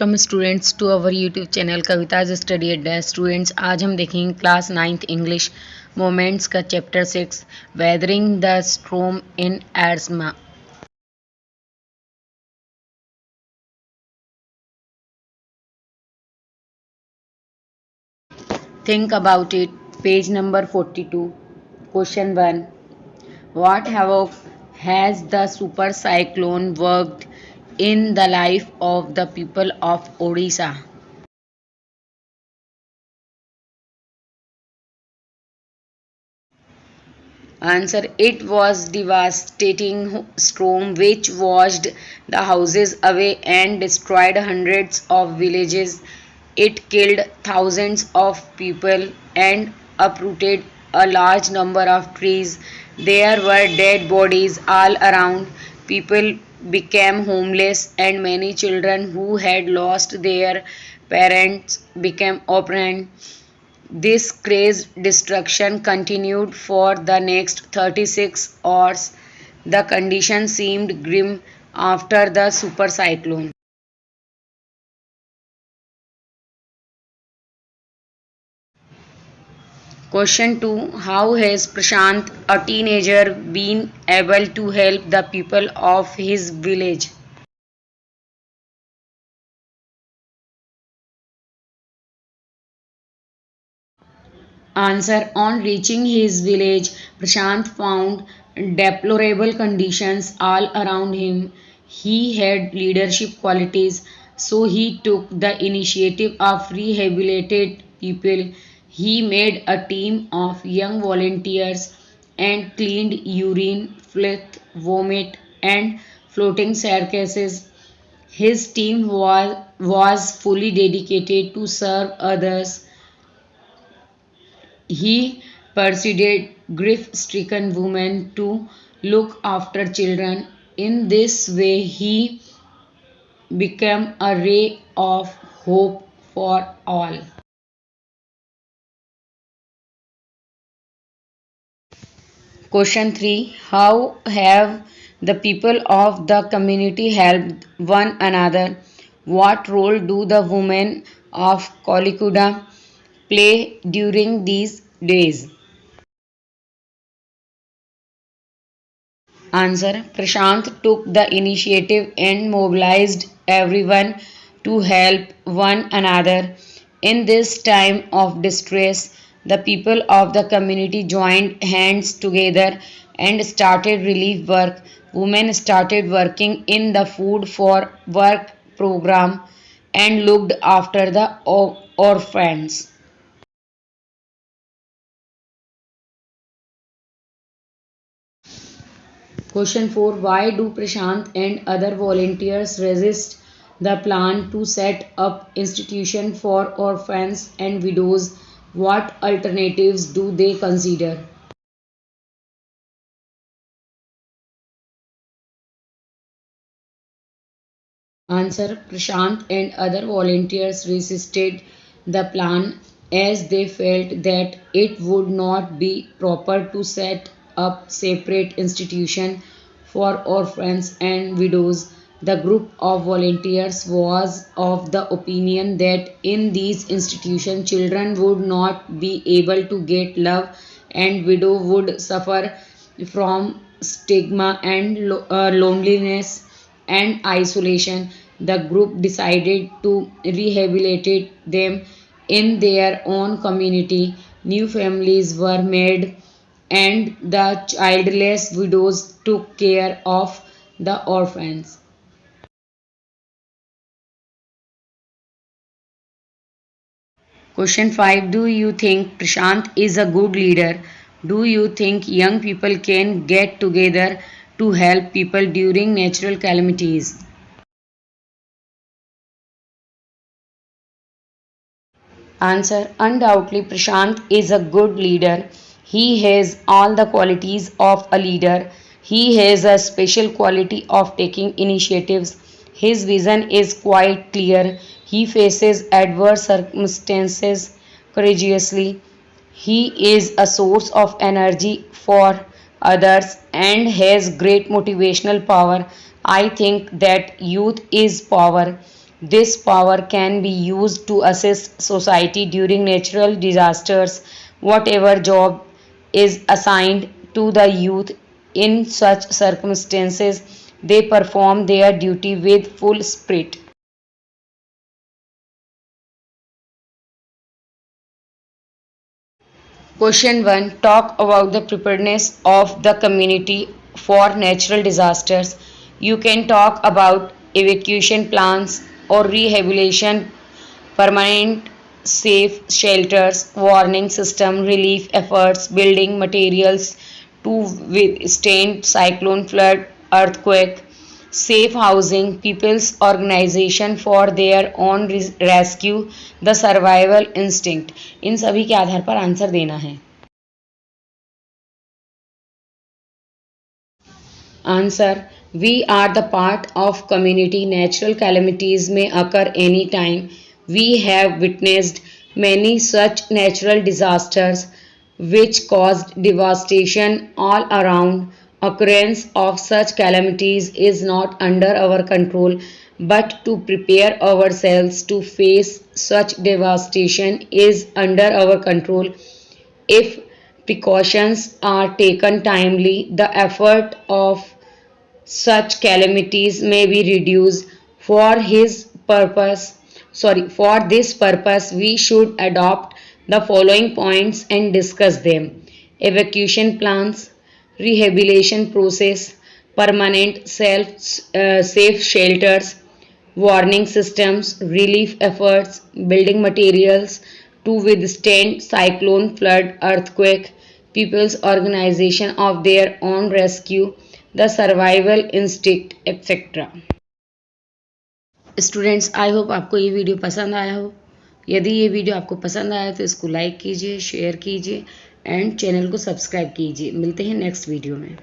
Welcome students to our YouTube channel Kavita's study adda. Students, आज हम देखेंगे क्लास 9th इंग्लिश मोमेंट्स का chapter 6 weathering the storm in Ersama. Think about it. Page number 42। Question 1। What havoc has the super cyclone worked in the life of the people of Odisha? Answer: it was devastating storm which washed the houses away and destroyed hundreds of villages. It killed thousands of people and uprooted a large number of trees. There were dead bodies all around. People became homeless and many children who had lost their parents became orphaned. This crazed destruction continued for the next 36 hours. The condition seemed grim after the super cyclone. Question 2. How has Prashant, a teenager, been able to help the people of his village? Answer: on reaching his village, Prashant found deplorable conditions all around him. He had leadership qualities, so he took the initiative of rehabilitating people. He made a team of young volunteers and cleaned urine, filth, vomit, and floating circuses. His team was fully dedicated to serve others. He persuaded grief-stricken women to look after children. In this way, he became a ray of hope for all. Question 3. How have the people of the community helped one another? What role do the women of Kolikuda play during these days? Answer: Prashant took the initiative and mobilized everyone to help one another. In this time of distress, the people of the community joined hands together and started relief work. Women started working in the food for work program and looked after the orphans. Question 4. Why do Prashant and other volunteers resist the plan to set up institution for orphans and widows? What alternatives do they consider? Answer: Prashant and other volunteers resisted the plan as they felt that it would not be proper to set up separate institution for orphans and widows. The group of volunteers was of the opinion that in these institutions children would not be able to get love and widow would suffer from stigma and loneliness and isolation. The group decided to rehabilitate them in their own community. New families were made, and the childless widows took care of the orphans. Question 5. Do you think Prashant is a good leader? Do you think young people can get together to help people during natural calamities? Answer: undoubtedly, Prashant is a good leader. He has all the qualities of a leader. He has a special quality of taking initiatives. His vision is quite clear. He faces adverse circumstances courageously. He is a source of energy for others and has great motivational power. I think that youth is power. This power can be used to assist society during natural disasters. Whatever job is assigned to the youth in such circumstances, they perform their duty with full spirit. Question 1. Talk about the preparedness of the community for natural disasters. You can talk about evacuation plans or rehabilitation, permanent safe shelters, warning system, relief efforts, building materials to withstand cyclone, flood, earthquake, safe housing, people's organization for their own rescue, the survival instinct. इन सभी के आधार पर answer देना है. Answer. We are the part of community. Natural calamities may occur anytime. We have witnessed many such natural disasters which caused devastation all around. Occurrence of such calamities is not under our control, but to prepare ourselves to face such devastation is under our control. If precautions are taken timely, the effort of such calamities may be reduced. For this purpose we should adopt the following points and discuss them: evacuation plans, rehabilitation process, permanent safe shelters, warning systems, relief efforts, building materials to withstand cyclone, flood, earthquake, people's organization of their own rescue, the survival instinct, etc. Students, I hope आपको ये video पसंद आया हो. यदि ये video आपको पसंद आया तो इसको लाइक कीजिए, शेयर कीजिए एंड चैनल को सब्सक्राइब कीजिए. मिलते हैं नेक्स्ट वीडियो में.